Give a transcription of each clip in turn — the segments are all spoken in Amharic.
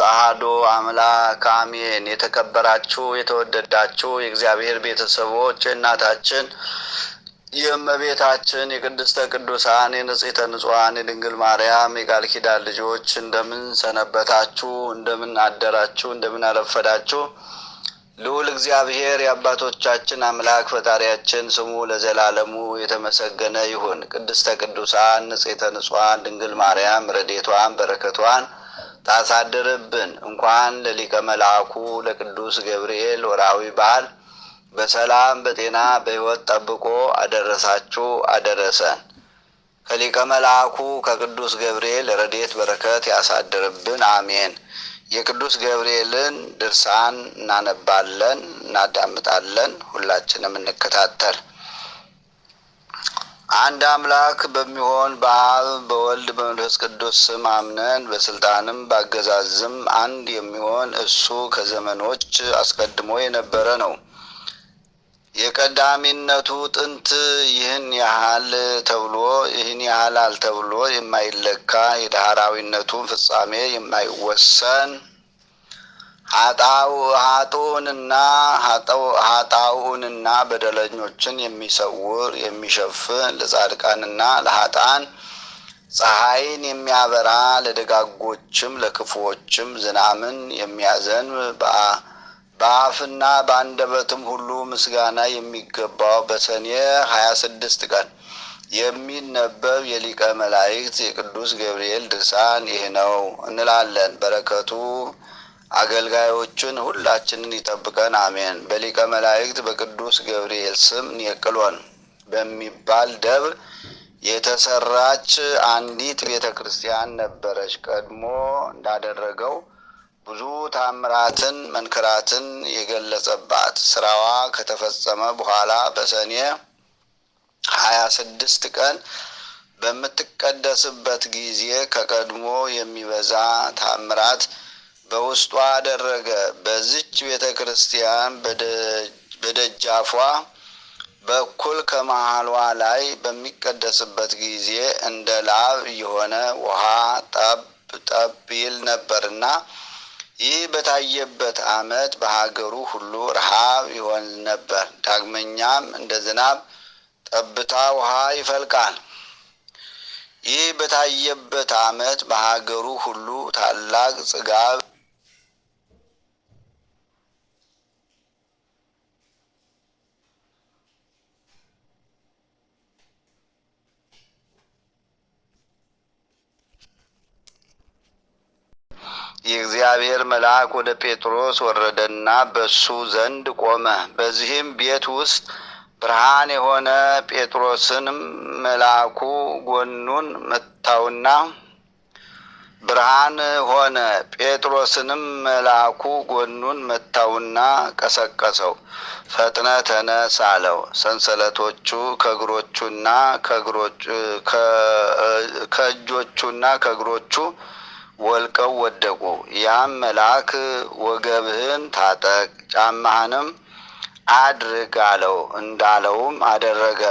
አሐዱ አምላክ አሜን። የተከበራችሁ የተወደዳችሁ የእግዚአብሔር ቤተሰቦች የእናታችን የእመቤታችን የቅድስተ ቅዱሳን የንጽሕተ ንጹሐን የድንግል ማርያም የቃል ኪዳን ልጆች እንደምን ሰነበታችሁ? እንደምን አደራችሁ? እንደምን አረፈዳችሁ? ልዑል እግዚአብሔር የአባቶቻችን አምላክ ፈጣሪያችን ስሙ ለዘላለሙ የተመሰገነ ይሁን። ቅድስተ ቅዱሳን ንጽሕተ ንጹሐን ድንግል ማርያም ረድኤቷን በረከቷን ታሳድርብን። እንኳን ለሊቀ መልአኩ ለቅዱስ ገብርኤል ወርኃዊ በዓል በሰላም በጤና በሕይወት ጠብቆ አደረሳችሁ አደረሰን። ከሊቀ መልአኩ ከቅዱስ ገብርኤል ረድኤት በረከት ያሳድርብን፣ አሜን። የቅዱስ ገብርኤልን ድርሳን እናነባለን፣ እናዳምጣለን፣ ሁላችንም እንከታተል። አንድ አምላክ በሚሆን በአብ በወልድ በመንፈስ ቅዱስ ስም አምነን በስልጣንም ባገዛዝም አንድ የሚሆን እሱ ከዘመኖች አስቀድሞ የነበረ ነው። የቀዳሚነቱ ጥንት ይህን ያህል ተብሎ ይህን ያህላል ተብሎ የማይለካ የዳህራዊነቱን ፍጻሜ የማይወሰን ኃጥኡንና በደለኞችን የሚሰውር የሚሸፍን ለጻድቃንና ለኃጥአን ፀሐይን የሚያበራ ለደጋጎችም ለክፉዎችም ዝናምን የሚያዘንብ በአፍና በአንደበትም ሁሉ ምስጋና የሚገባው በሰኔ 26 ቀን የሚነበብ የሊቀ መላእክት የቅዱስ ገብርኤል ድርሳን ይህ ነው እንላለን። በረከቱ አገልጋዮችን ሁላችንን ይጠብቀን፣ አሜን። በሊቀ መላእክት በቅዱስ ገብርኤል ስም ኔቅሎን በሚባል ደብር የተሰራች አንዲት ቤተ ክርስቲያን ነበረች። ቀድሞ እንዳደረገው ብዙ ታምራትን መንክራትን የገለጸባት ስራዋ ከተፈጸመ በኋላ በሰኔ 26 ቀን በምትቀደስበት ጊዜ ከቀድሞ የሚበዛ ታምራት በውስጧ አደረገ። በዚች ቤተ ክርስቲያን በደጃፏ በኩል ከመሃሏ ላይ በሚቀደስበት ጊዜ እንደ ላብ የሆነ ውሃ ጠብ ጠብ ይል ነበርና ይህ በታየበት ዓመት በሀገሩ ሁሉ ረሃብ ይሆን ነበር። ዳግመኛም እንደ ዝናብ ጠብታ ውሃ ይፈልቃል። ይህ በታየበት ዓመት በሀገሩ ሁሉ ታላቅ ጽጋብ የእግዚአብሔር መልአክ ወደ ጴጥሮስ ወረደና በሱ ዘንድ ቆመ። በዚህም ቤት ውስጥ ብርሃን የሆነ ጴጥሮስንም መልአኩ ጎኑን መታውና ብርሃን ሆነ። ጴጥሮስንም መልአኩ ጎኑን መታውና ቀሰቀሰው። ፈጥነ ተነስ አለው። ሰንሰለቶቹ ከእጆቹና ከእግሮቹ ወልቀው ወደቁ። ያም መልአክ ወገብህን ታጠቅ፣ ጫማህንም አድርግ አለው። እንዳለውም አደረገ።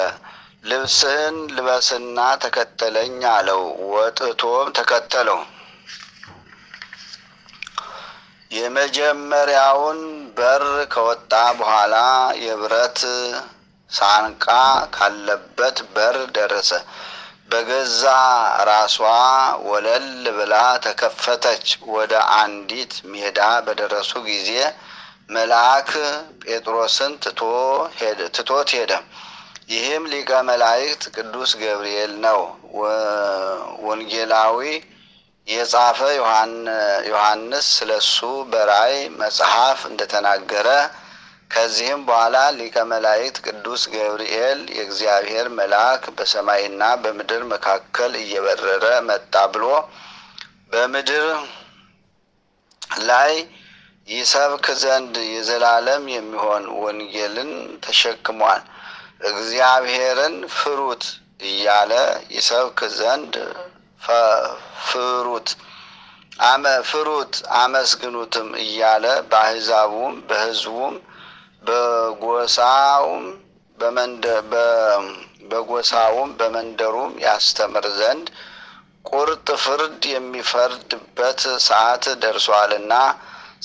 ልብስህን ልበስና ተከተለኝ አለው። ወጥቶም ተከተለው። የመጀመሪያውን በር ከወጣ በኋላ የብረት ሳንቃ ካለበት በር ደረሰ። በገዛ ራሷ ወለል ብላ ተከፈተች። ወደ አንዲት ሜዳ በደረሱ ጊዜ መልአክ ጴጥሮስን ትቶት ሄደ። ይህም ሊቀ መላእክት ቅዱስ ገብርኤል ነው። ወንጌላዊ የጻፈ ዮሐንስ ስለሱ በራእይ መጽሐፍ እንደተናገረ ከዚህም በኋላ ሊቀ መላእክት ቅዱስ ገብርኤል የእግዚአብሔር መልአክ በሰማይና በምድር መካከል እየበረረ መጣ ብሎ በምድር ላይ ይሰብክ ዘንድ የዘላለም የሚሆን ወንጌልን ተሸክሟል። እግዚአብሔርን ፍሩት እያለ ይሰብክ ዘንድ ፍሩት አመስግኑትም እያለ በአሕዛቡም በሕዝቡም በጎሳውም በመንደሩም ያስተምር ዘንድ ቁርጥ ፍርድ የሚፈርድበት ሰዓት ደርሷልና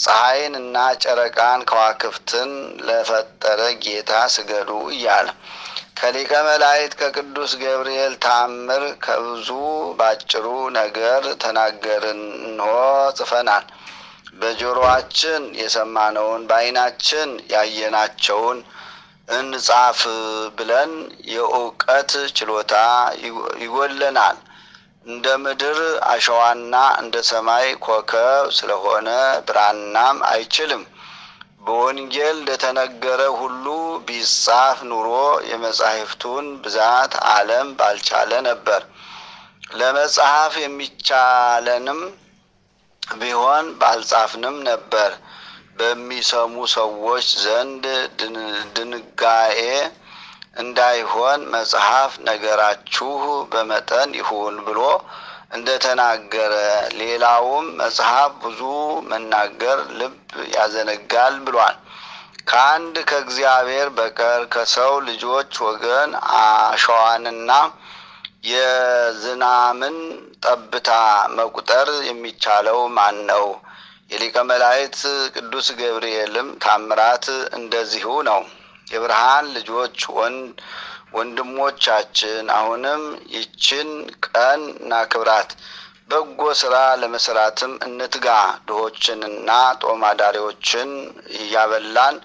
ፀሐይንና ጨረቃን ከዋክብትን ለፈጠረ ጌታ ስገዱ እያለ ከሊቀ መላእክት ከቅዱስ ገብርኤል ተአምር ከብዙ ባጭሩ ነገር ተናገርን እንሆ ጽፈናል። በጆሮአችን የሰማነውን በዓይናችን ያየናቸውን እንጻፍ ብለን የእውቀት ችሎታ ይጎለናል። እንደ ምድር አሸዋና እንደ ሰማይ ኮከብ ስለሆነ ብራናም አይችልም። በወንጌል እንደተነገረ ሁሉ ቢጻፍ ኑሮ የመጻሕፍቱን ብዛት ዓለም ባልቻለ ነበር። ለመጽሐፍ የሚቻለንም ቢሆን ባልጻፍንም ነበር። በሚሰሙ ሰዎች ዘንድ ድንጋኤ እንዳይሆን መጽሐፍ ነገራችሁ በመጠን ይሁን ብሎ እንደተናገረ፣ ሌላውም መጽሐፍ ብዙ መናገር ልብ ያዘነጋል ብሏል። ከአንድ ከእግዚአብሔር በቀር ከሰው ልጆች ወገን አሸዋንና የዝናምን ጠብታ መቁጠር የሚቻለው ማን ነው? የሊቀ መላእክት ቅዱስ ገብርኤልም ታምራት እንደዚሁ ነው። የብርሃን ልጆች ወንድሞቻችን አሁንም ይችን ቀን እናክብራት፣ በጎ ስራ ለመስራትም እንትጋ። ድሆችንና ጦም አዳሪዎችን እያበላን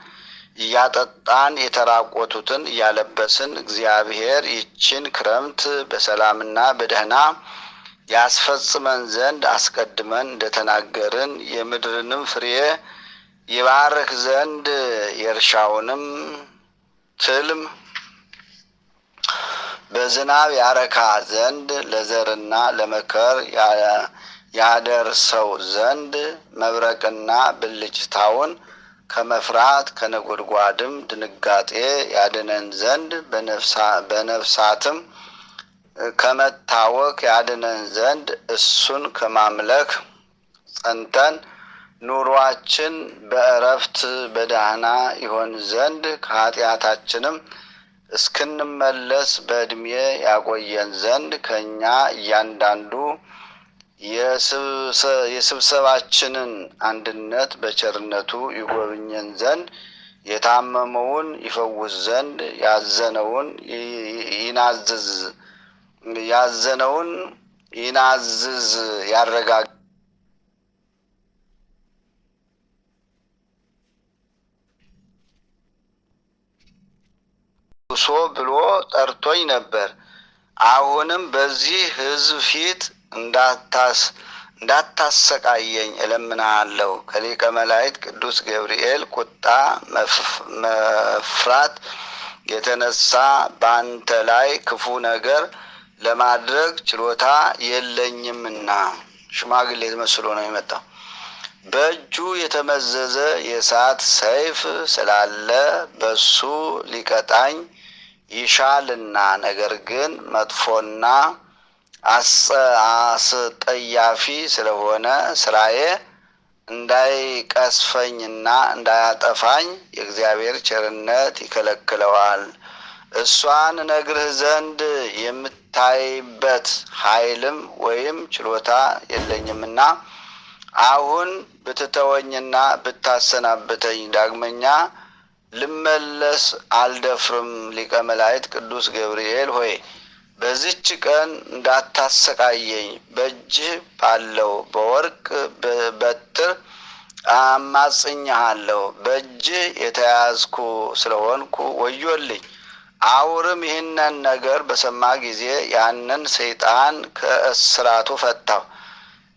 እያጠጣን የተራቆቱትን እያለበስን እግዚአብሔር ይችን ክረምት በሰላምና በደህና ያስፈጽመን ዘንድ አስቀድመን እንደተናገርን የምድርንም ፍሬ ይባርክ ዘንድ የእርሻውንም ትልም በዝናብ ያረካ ዘንድ ለዘርና ለመከር ያደርሰው ዘንድ መብረቅና ብልጭታውን ከመፍራት ከነጎድጓድም ድንጋጤ ያድነን ዘንድ በነፍሳትም ከመታወክ ያድነን ዘንድ እሱን ከማምለክ ጸንተን ኑሯችን በእረፍት በደህና ይሆን ዘንድ ከኃጢአታችንም እስክንመለስ በዕድሜ ያቆየን ዘንድ ከእኛ እያንዳንዱ የስብሰባችንን አንድነት በቸርነቱ ይጎብኘን ዘንድ የታመመውን ይፈውስ ዘንድ ያዘነውን ይናዝዝ ያረጋጋ ሶ ብሎ ጠርቶኝ ነበር። አሁንም በዚህ ሕዝብ ፊት እንዳታሰቃየኝ እለምንሃለሁ። ከሊቀ መላእክት ቅዱስ ገብርኤል ቁጣ መፍራት የተነሳ በአንተ ላይ ክፉ ነገር ለማድረግ ችሎታ የለኝምና። ሽማግሌ መስሎ ነው የመጣው። በእጁ የተመዘዘ የእሳት ሰይፍ ስላለ በሱ ሊቀጣኝ ይሻልና፣ ነገር ግን መጥፎና አስጠያፊ ስለሆነ ስራዬ እንዳይቀስፈኝና እንዳያጠፋኝ የእግዚአብሔር ቸርነት ይከለክለዋል። እሷን ነግርህ ዘንድ የምታይበት ኃይልም ወይም ችሎታ የለኝምና አሁን ብትተወኝና ብታሰናብተኝ ዳግመኛ ልመለስ አልደፍርም። ሊቀ መላእክት ቅዱስ ገብርኤል ሆይ በዚች ቀን እንዳታሰቃየኝ በእጅህ ባለው በወርቅ በትር አማጽኛለሁ። በእጅህ የተያዝኩ ስለሆንኩ ወዮልኝ። አውርም ይህንን ነገር በሰማ ጊዜ ያንን ሰይጣን ከእስራቱ ፈታው፣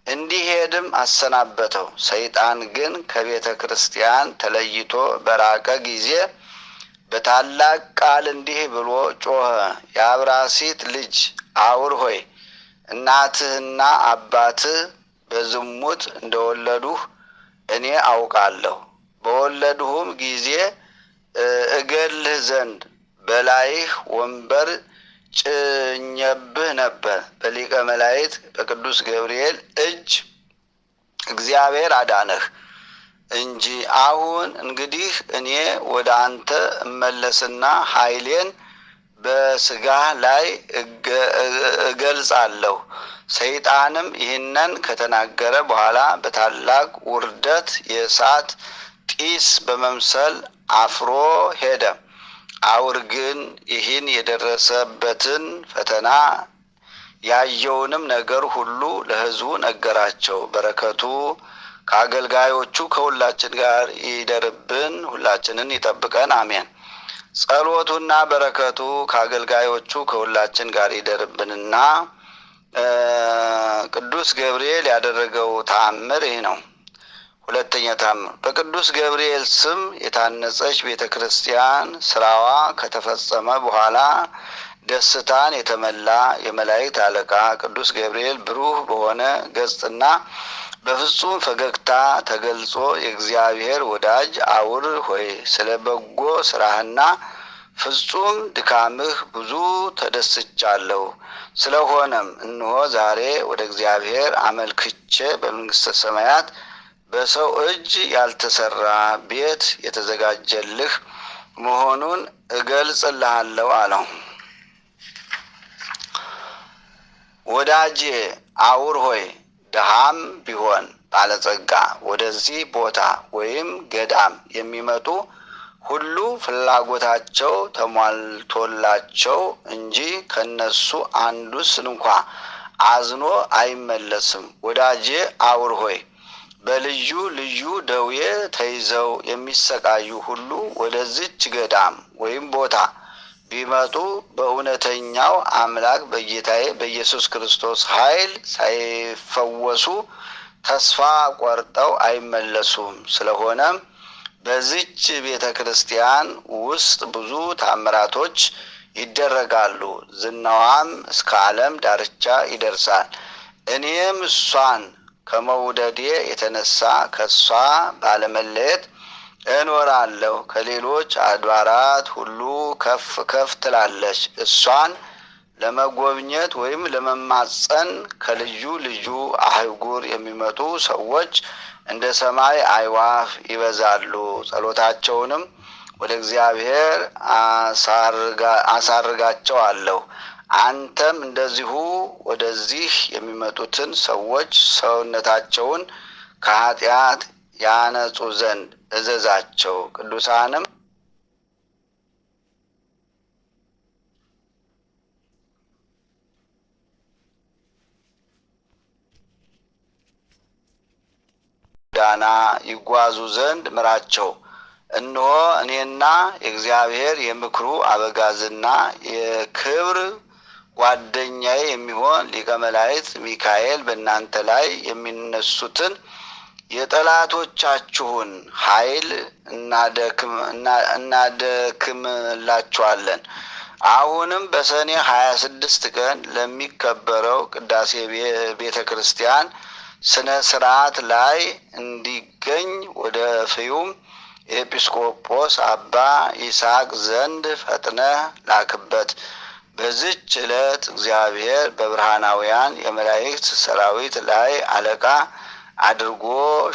እንዲሄድም አሰናበተው። ሰይጣን ግን ከቤተ ክርስቲያን ተለይቶ በራቀ ጊዜ በታላቅ ቃል እንዲህ ብሎ ጮኸ። የአብራሲት ልጅ አውር ሆይ እናትህና አባትህ በዝሙት እንደወለዱህ እኔ አውቃለሁ። በወለድሁም ጊዜ እገልህ ዘንድ በላይህ ወንበር ጭኜብህ ነበር። በሊቀ መላእክት በቅዱስ ገብርኤል እጅ እግዚአብሔር አዳነህ እንጂ። አሁን እንግዲህ እኔ ወደ አንተ እመለስና ኃይሌን በስጋ ላይ እገልጻለሁ። ሰይጣንም ይህንን ከተናገረ በኋላ በታላቅ ውርደት የእሳት ጢስ በመምሰል አፍሮ ሄደ። አውር ግን ይህን የደረሰበትን ፈተና ያየውንም ነገር ሁሉ ለሕዝቡ ነገራቸው። በረከቱ ከአገልጋዮቹ ከሁላችን ጋር ይደርብን፣ ሁላችንን ይጠብቀን፣ አሜን። ጸሎቱና በረከቱ ከአገልጋዮቹ ከሁላችን ጋር ይደርብንና ቅዱስ ገብርኤል ያደረገው ተአምር ይህ ነው። ሁለተኛ ተአምር። በቅዱስ ገብርኤል ስም የታነጸች ቤተ ክርስቲያን ስራዋ ከተፈጸመ በኋላ ደስታን የተመላ የመላእክት አለቃ ቅዱስ ገብርኤል ብሩህ በሆነ ገጽና በፍጹም ፈገግታ ተገልጾ የእግዚአብሔር ወዳጅ አውር ሆይ ስለ በጎ ስራህና ፍጹም ድካምህ ብዙ ተደስቻለሁ። ስለሆነም እነሆ ዛሬ ወደ እግዚአብሔር አመልክቼ በመንግስተ ሰማያት በሰው እጅ ያልተሰራ ቤት የተዘጋጀልህ መሆኑን እገልጽልሃለሁ አለው። ወዳጄ አውር ሆይ ድሃም ቢሆን ባለጸጋ ወደዚህ ቦታ ወይም ገዳም የሚመጡ ሁሉ ፍላጎታቸው ተሟልቶላቸው እንጂ ከነሱ አንዱስ እንኳ አዝኖ አይመለስም። ወዳጄ አውር ሆይ በልዩ ልዩ ደዌ ተይዘው የሚሰቃዩ ሁሉ ወደዚች ገዳም ወይም ቦታ ቢመጡ በእውነተኛው አምላክ በጌታዬ በኢየሱስ ክርስቶስ ኃይል ሳይፈወሱ ተስፋ ቆርጠው አይመለሱም። ስለሆነም በዚች ቤተ ክርስቲያን ውስጥ ብዙ ታምራቶች ይደረጋሉ፣ ዝናዋም እስከ ዓለም ዳርቻ ይደርሳል። እኔም እሷን ከመውደዴ የተነሳ ከእሷ ባለመለየት እኖራለሁ። ከሌሎች አድባራት ሁሉ ከፍ ከፍ ትላለች። እሷን ለመጎብኘት ወይም ለመማፀን ከልዩ ልዩ አህጉር የሚመጡ ሰዎች እንደ ሰማይ አዕዋፍ ይበዛሉ። ጸሎታቸውንም ወደ እግዚአብሔር አሳርጋቸዋለሁ። አንተም እንደዚሁ ወደዚህ የሚመጡትን ሰዎች ሰውነታቸውን ከኃጢአት ያነጹ ዘንድ እዘዛቸው። ቅዱሳንም ዳና ይጓዙ ዘንድ ምራቸው። እነሆ እኔና የእግዚአብሔር የምክሩ አበጋዝና የክብር ጓደኛዬ የሚሆን ሊቀ መላእክት ሚካኤል በእናንተ ላይ የሚነሱትን የጠላቶቻችሁን ኃይል እናደክምላችኋለን። አሁንም በሰኔ 26 ቀን ለሚከበረው ቅዳሴ ቤተ ክርስቲያን ስነ ስርዓት ላይ እንዲገኝ ወደ ፍዩም ኤጲስቆጶስ አባ ይስሐቅ ዘንድ ፈጥነህ ላክበት። በዚች ዕለት እግዚአብሔር በብርሃናውያን የመላእክት ሰራዊት ላይ አለቃ አድርጎ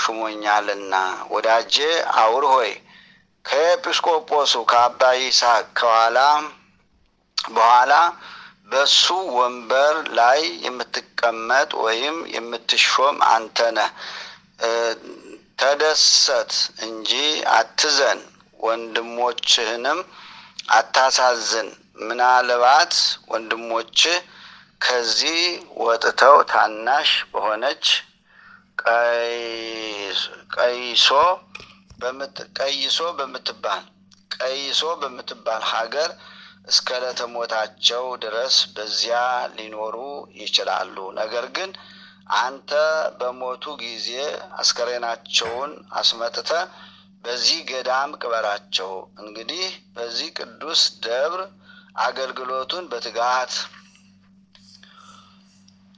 ሹሞኛልና። ወዳጄ አውር ሆይ ከኤጲስቆጶሱ ከአባ ይስሐቅ በኋላ በሱ ወንበር ላይ የምትቀመጥ ወይም የምትሾም አንተ ነህ። ተደሰት እንጂ አትዘን፣ ወንድሞችህንም አታሳዝን። ምናልባት ወንድሞችህ ከዚህ ወጥተው ታናሽ በሆነች ቀይሶ በምትባል ሀገር እስከ ዕለተ ሞታቸው ድረስ በዚያ ሊኖሩ ይችላሉ። ነገር ግን አንተ በሞቱ ጊዜ አስከሬናቸውን አስመጥተህ በዚህ ገዳም ቅበራቸው። እንግዲህ በዚህ ቅዱስ ደብር አገልግሎቱን በትጋት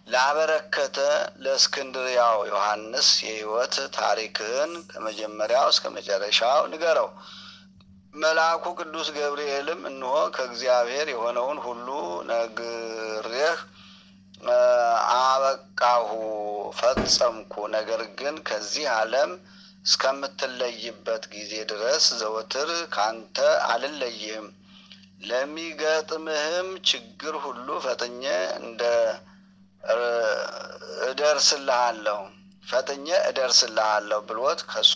ላበረከተ ለእስክንድርያው ዮሐንስ የሕይወት ታሪክህን ከመጀመሪያው እስከ መጨረሻው ንገረው። መልአኩ ቅዱስ ገብርኤልም እነሆ ከእግዚአብሔር የሆነውን ሁሉ ነግሬህ አበቃሁ፣ ፈጸምኩ። ነገር ግን ከዚህ ዓለም እስከምትለይበት ጊዜ ድረስ ዘወትር ካንተ አልለይህም። ለሚገጥምህም ችግር ሁሉ ፈጥኜ እደርስልሃለሁ ፈጥኜ እደርስልሃለሁ ብሎት ከሱ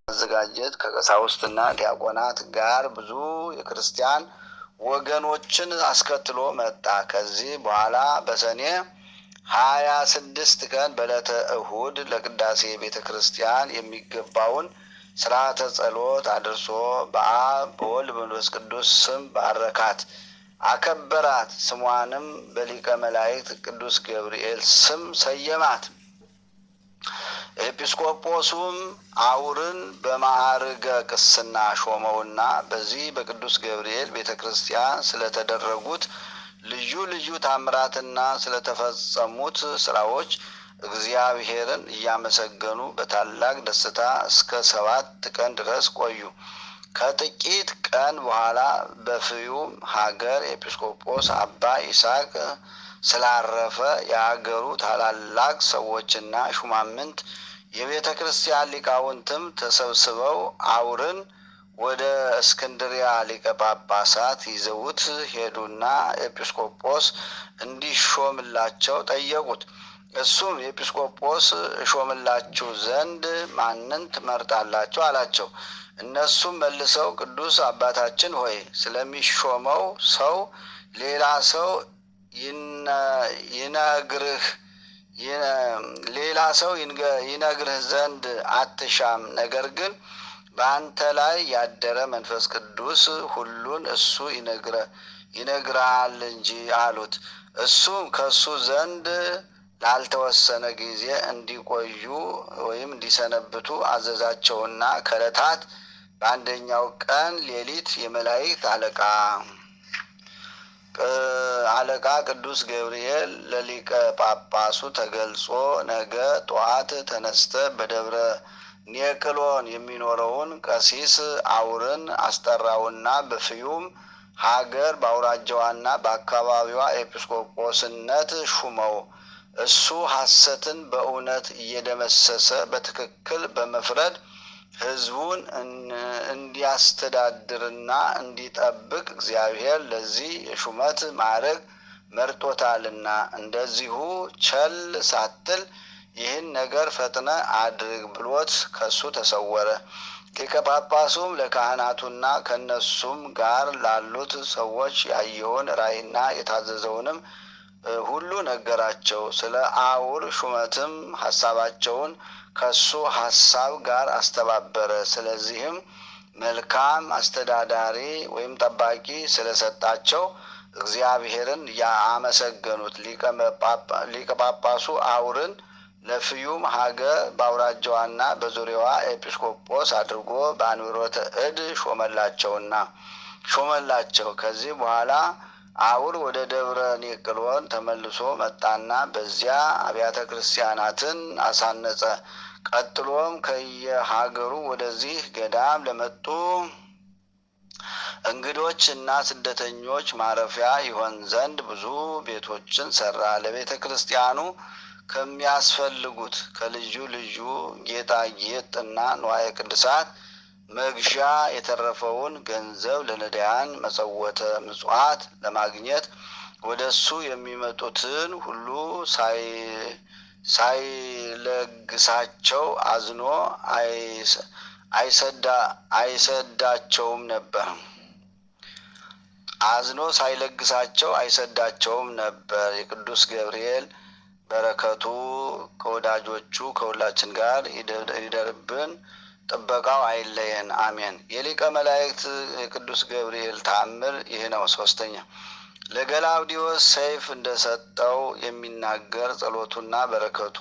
ማዘጋጀት ከቀሳውስትና ዲያቆናት ጋር ብዙ የክርስቲያን ወገኖችን አስከትሎ መጣ። ከዚህ በኋላ በሰኔ 26 ቀን በዕለተ እሁድ ለቅዳሴ ቤተ ክርስቲያን የሚገባውን ስርዓተ ጸሎት አድርሶ በአብ በወልድ በመንፈስ ቅዱስ ስም ባረካት፣ አከበራት። ስሟንም በሊቀ መላእክት ቅዱስ ገብርኤል ስም ሰየማት። ኤጲስቆጶሱም አውርን በማዕርገ ቅስና ሾመውና በዚህ በቅዱስ ገብርኤል ቤተ ክርስቲያን ስለተደረጉት ልዩ ልዩ ታምራትና ስለተፈጸሙት ስራዎች እግዚአብሔርን እያመሰገኑ በታላቅ ደስታ እስከ 7 ቀን ድረስ ቆዩ። ከጥቂት ቀን በኋላ በፍዩም ሀገር ኤጲስቆጶስ አባ ይስሐቅ ስላረፈ የሀገሩ ታላላቅ ሰዎችና ሹማምንት የቤተ ክርስቲያን ሊቃውንትም ተሰብስበው አውርን ወደ እስክንድሪያ ሊቀ ጳጳሳት ይዘውት ሄዱና ኤጲስቆጶስ እንዲሾምላቸው ጠየቁት። እሱም ኤጲስቆጶስ እሾምላችሁ ዘንድ ማንን ትመርጣላችሁ አላቸው። እነሱም መልሰው ቅዱስ አባታችን ሆይ ስለሚሾመው ሰው ሌላ ሰው ይነግርህ ዘንድ አትሻም፣ ነገር ግን በአንተ ላይ ያደረ መንፈስ ቅዱስ ሁሉን እሱ ይነግርሃል እንጂ አሉት። እሱም ከእሱ ዘንድ ላልተወሰነ ጊዜ እንዲቆዩ ወይም እንዲሰነብቱ አዘዛቸውና ከዕለታት በአንደኛው ቀን ሌሊት የመላእክት አለቃ ቅዱስ ገብርኤል ለሊቀ ጳጳሱ ተገልጾ ነገ ጠዋት ተነስተ በደብረ ኔቅሎን የሚኖረውን ቀሲስ አውርን አስጠራውና በፍዩም ሀገር በአውራጃዋና በአካባቢዋ ኤጲስቆጶስነት ሹመው። እሱ ሐሰትን በእውነት እየደመሰሰ በትክክል በመፍረድ ሕዝቡን እንዲያስተዳድርና እንዲጠብቅ እግዚአብሔር ለዚህ የሹመት ማዕረግ መርጦታልና፣ እንደዚሁ ቸል ሳትል ይህን ነገር ፈጥነ አድርግ ብሎት ከሱ ተሰወረ። ሊቀ ጳጳሱም ለካህናቱና ከነሱም ጋር ላሉት ሰዎች ያየውን ራእይና የታዘዘውንም ሁሉ ነገራቸው። ስለ አውር ሹመትም ሐሳባቸውን ከሱ ሐሳብ ጋር አስተባበረ። ስለዚህም መልካም አስተዳዳሪ ወይም ጠባቂ ስለሰጣቸው እግዚአብሔርን ያመሰገኑት። ሊቀ ጳጳሱ አውርን ለፍዩም ሀገር በአውራጃዋና በዙሪያዋ ኤጲስቆጶስ አድርጎ በአንብሮተ እድ ሾመላቸው። ከዚህ በኋላ አውር ወደ ደብረ ኔቅሎን ተመልሶ መጣና በዚያ አብያተ ክርስቲያናትን አሳነጸ። ቀጥሎም ከየሀገሩ ወደዚህ ገዳም ለመጡ እንግዶች እና ስደተኞች ማረፊያ ይሆን ዘንድ ብዙ ቤቶችን ሰራ። ለቤተ ክርስቲያኑ ከሚያስፈልጉት ከልዩ ልዩ ጌጣጌጥ እና ንዋየ ቅድሳት መግዣ የተረፈውን ገንዘብ ለነዳያን መጸወተ ምጽዋት ለማግኘት ወደ እሱ የሚመጡትን ሁሉ ሳይለግሳቸው አዝኖ አይሰዳቸውም ነበር። የቅዱስ ገብርኤል በረከቱ ከወዳጆቹ ከሁላችን ጋር ይደርብን፣ ጥበቃው አይለየን፣ አሜን። የሊቀ መላእክት የቅዱስ ገብርኤል ተአምር ይህ ነው። 3ኛ ለገላውዲዮስ ሰይፍ እንደሰጠው የሚናገር ጸሎቱና በረከቱ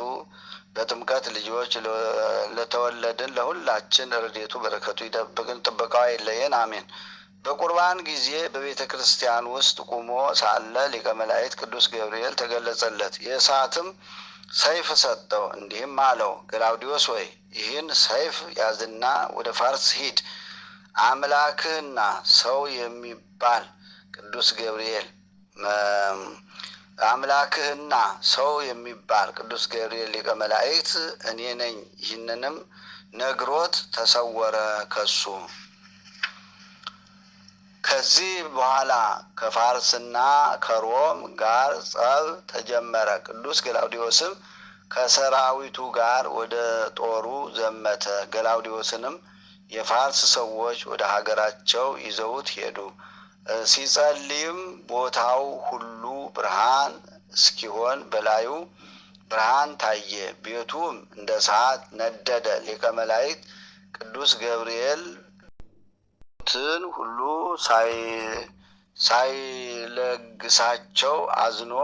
በጥምቀት ልጆች ለተወለድን ለሁላችን ረድኤቱ በረከቱ ይጠብቅን፣ ጥበቃው አይለየን፣ አሜን። በቁርባን ጊዜ በቤተ ክርስቲያን ውስጥ ቁሞ ሳለ ሊቀ መላእክት ቅዱስ ገብርኤል ተገለጸለት። የእሳትም ሰይፍ ሰጠው፣ እንዲህም አለው፣ ገላውዲዮስ ሆይ ይህን ሰይፍ ያዝና ወደ ፋርስ ሂድ። አምላክህና ሰው የሚባል ቅዱስ ገብርኤል ሊቀ መላእክት እኔ ነኝ። ይህንንም ነግሮት ተሰወረ ከሱ። ከዚህ በኋላ ከፋርስና ከሮም ጋር ጸብ ተጀመረ። ቅዱስ ገላውዴዎስም ከሰራዊቱ ጋር ወደ ጦሩ ዘመተ። ገላውዴዎስንም የፋርስ ሰዎች ወደ ሀገራቸው ይዘውት ሄዱ። ሲጸልይም ቦታው ሁሉ ብርሃን እስኪሆን በላዩ ብርሃን ታየ። ቤቱም እንደ እሳት ነደደ። ሊቀ መላእክት ቅዱስ ገብርኤል ትን ሁሉ ሳይለግሳቸው አዝኖ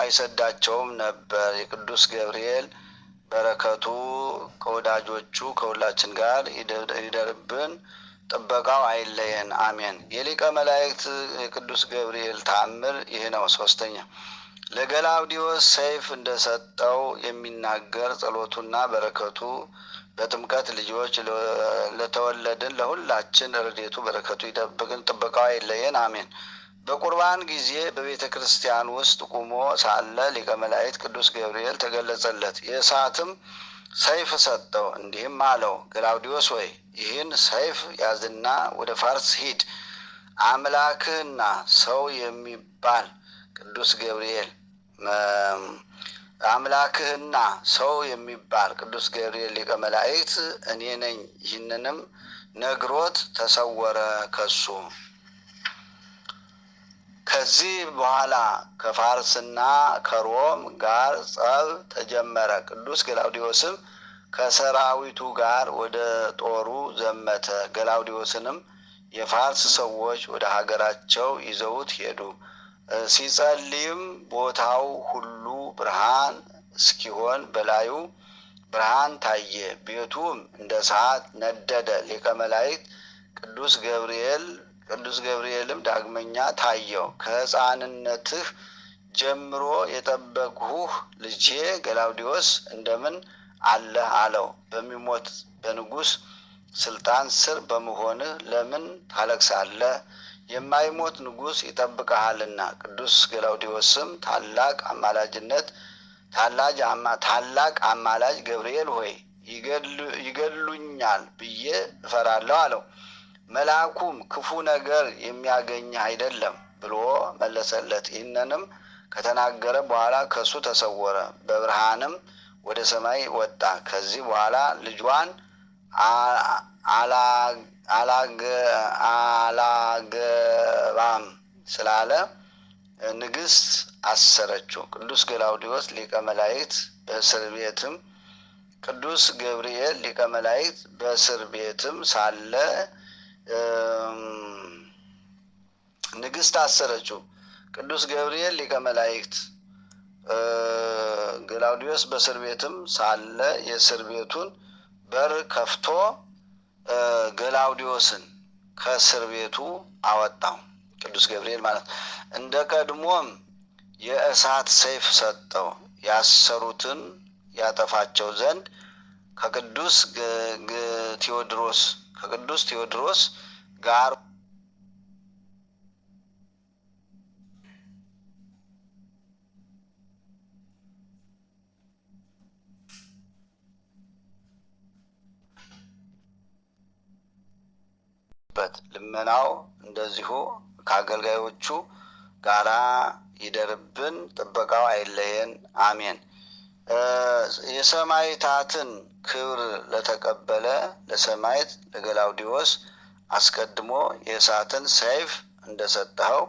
አይሰዳቸውም ነበር። የቅዱስ ገብርኤል በረከቱ ከወዳጆቹ ከሁላችን ጋር ይደርብን፣ ጥበቃው አይለየን፣ አሜን። የሊቀ መላእክት የቅዱስ ገብርኤል ተአምር ይህ ነው። ሶስተኛ ለገላውዴዎስ ሰይፍ እንደሰጠው የሚናገር ጸሎቱና በረከቱ በጥምቀት ልጆች ለተወለድን ለሁላችን ረድኤቱ በረከቱ ይጠብቅን፣ ጥበቃው አይለየን፣ አሜን። በቁርባን ጊዜ በቤተ ክርስቲያን ውስጥ ቆሞ ሳለ ሊቀ መላእክት ቅዱስ ገብርኤል ተገለጸለት። የእሳትም ሰይፍ ሰጠው፣ እንዲህም አለው፣ ገላውዴዎስ ወይ ይህን ሰይፍ ያዝና ወደ ፋርስ ሂድ። አምላክህና ሰው የሚባል ቅዱስ ገብርኤል ሊቀ መላእክት እኔ ነኝ። ይህንንም ነግሮት ተሰወረ ከሱ። ከዚህ በኋላ ከፋርስና ከሮም ጋር ጸብ ተጀመረ። ቅዱስ ገላውዴዎስም ከሰራዊቱ ጋር ወደ ጦሩ ዘመተ። ገላውዴዎስንም የፋርስ ሰዎች ወደ ሀገራቸው ይዘውት ሄዱ። ሲጸልይም ቦታው ሁሉ ብርሃን እስኪሆን በላዩ ብርሃን ታየ። ቤቱም እንደ እሳት ነደደ። ሊቀ መላእክት ቅዱስ ገብርኤልም ዳግመኛ ታየው። ከሕፃንነትህ ጀምሮ የጠበቅሁህ ልጄ ገላውዴዎስ እንደምን አለህ አለው። በሚሞት በንጉሥ ስልጣን ስር በመሆንህ ለምን ታለቅሳለህ? የማይሞት ንጉሥ ይጠብቀሃልና። ቅዱስ ገላውዴዎስም ታላቅ አማላጅ ገብርኤል ሆይ ይገድሉኛል ብዬ እፈራለሁ አለው። መልአኩም ክፉ ነገር የሚያገኝህ አይደለም ብሎ መለሰለት። ይህንንም ከተናገረ በኋላ ከሱ ተሰወረ፣ በብርሃንም ወደ ሰማይ ወጣ። ከዚህ በኋላ ልጇን አላገባም ስላለ ንግሥት አሰረችው። ቅዱስ ገላውዴዎስ ሊቀ መላእክት ቅዱስ ገብርኤል ሊቀ መላእክት በእስር ቤትም ሳለ ንግሥት አሰረችው። ቅዱስ ገብርኤል ሊቀ መላእክት ገላውዴዎስ በእስር ቤትም ሳለ የእስር ቤቱን በር ከፍቶ ገላውዴዎስን ከእስር ቤቱ አወጣው። ቅዱስ ገብርኤል ማለት እንደ ቀድሞም የእሳት ሰይፍ ሰጠው። ያሰሩትን ያጠፋቸው ዘንድ ከቅዱስ ቴዎድሮስ ጋር ልመናው እንደዚሁ ከአገልጋዮቹ ጋራ ይደርብን፣ ጥበቃው አይለየን፣ አሜን። የሰማዕታትን ክብር ለተቀበለ ለሰማዕት ለገላውዴዎስ አስቀድሞ የእሳትን ሰይፍ እንደሰጠኸው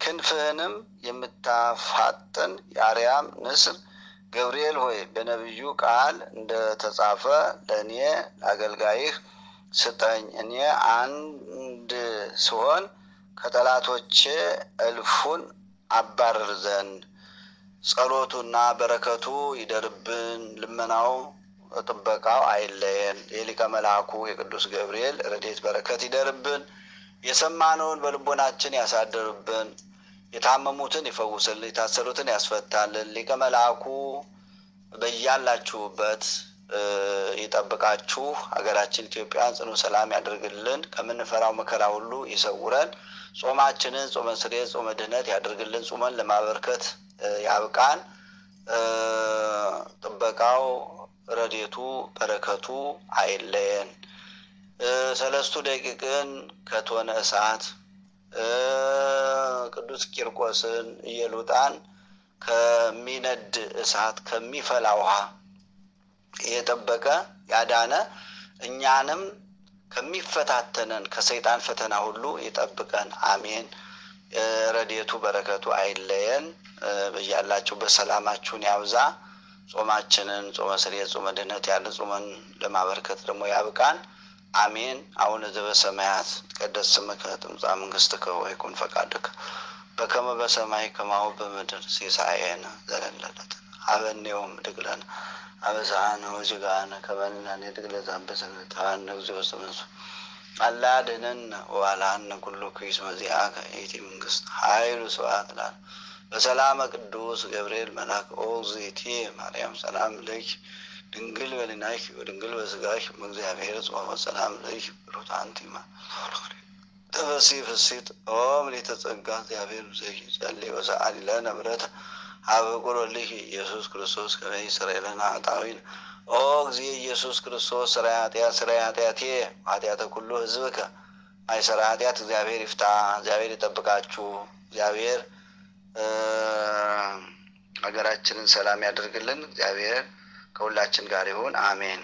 ክንፍህንም የምታፋጥን የአርያም ንስር ገብርኤል ሆይ በነቢዩ ቃል እንደተጻፈ ለእኔ ለአገልጋይህ ስጠኝ። እኔ አንድ ስሆን ከጠላቶቼ እልፉን አባርር ዘንድ ጸሎቱና በረከቱ ይደርብን፣ ልመናው ጥበቃው አይለየን። የሊቀ መልአኩ የቅዱስ ገብርኤል ረድኤት በረከት ይደርብን። የሰማነውን በልቦናችን ያሳድርብን። የታመሙትን ይፈውስልን፣ የታሰሩትን ያስፈታልን። ሊቀ መልአኩ በያላችሁበት ይጠብቃችሁ። ሀገራችን ኢትዮጵያን ጽኑ ሰላም ያድርግልን። ከምንፈራው መከራ ሁሉ ይሰውረን። ጾማችንን ጾመ ስርየት ጾመ ድህነት ያድርግልን። ጾመን ለማበርከት ያብቃን። ጥበቃው ረድኤቱ በረከቱ አይለየን። ሰለስቱ ደቂቅን ከቶነ እሳት ቅዱስ ቂርቆስን ኢየሉጣን ከሚነድ እሳት ከሚፈላ ውሃ የጠበቀ ያዳነ እኛንም ከሚፈታተነን ከሰይጣን ፈተና ሁሉ ይጠብቀን። አሜን። ረድኤቱ በረከቱ አይለየን። በያላችሁ በሰላማችሁን ያብዛ። ጾማችንን ጾመ ስርየት ጾመ ድህነት ያለ ጾመን ለማበርከት ደግሞ ያብቃን። አሜን። አቡነ ዘበሰማያት ይትቀደስ ስምከ ትምጻእ መንግሥትከ ወይኩን ፈቃድከ በከመ በሰማይ ከማሁ በምድር ሲሳየነ ዘለለዕለትነ ሀበነ ዮም ወኅድግ ለነ አበሳነ ወጌጋየነ ከመ ንሕነኒ ንኅድግ ለዘአንበሰ ወኅድግ እግዚኦ ውስተ መንሱት አላ አድኅነነ ወባልሐነ ኩሉ ኩይስ መዚአከ ይእቲ መንግሥት ኃይሉ ስብሐት ለዓለሙ በሰላመ ቅዱስ ገብርኤል መልአክ ኦ እግዝእትየ ማርያም ሰላም ለኪ ድንግል በሊናኪ ወድንግል በስጋኪ እግዚአብሔር ጽባሕ ሰላም ለኪ ብሩክት አንቲ ተፈሲ ፍሲት ኦ ምልዕተ ጸጋ እግዚአብሔር ብዘኪ ጸልይ ወሰአሊ ለነ ምሕረተ ሀበ ቁርበትኪ ኢየሱስ ክርስቶስ ከመ ይስረይ ለነ ኃጣውኢነ ኦ እግዚእ ኢየሱስ ክርስቶስ ሥራይ ኃጢአቴ ኃጢአተ ኩሉ ሕዝብከ ማይሰራ ኃጢአት እግዚአብሔር ይፍታ። እግዚአብሔር ይጠብቃችሁ። እግዚአብሔር ሀገራችንን ሰላም ያደርግልን። እግዚአብሔር ከሁላችን ጋር ይሁን። አሜን።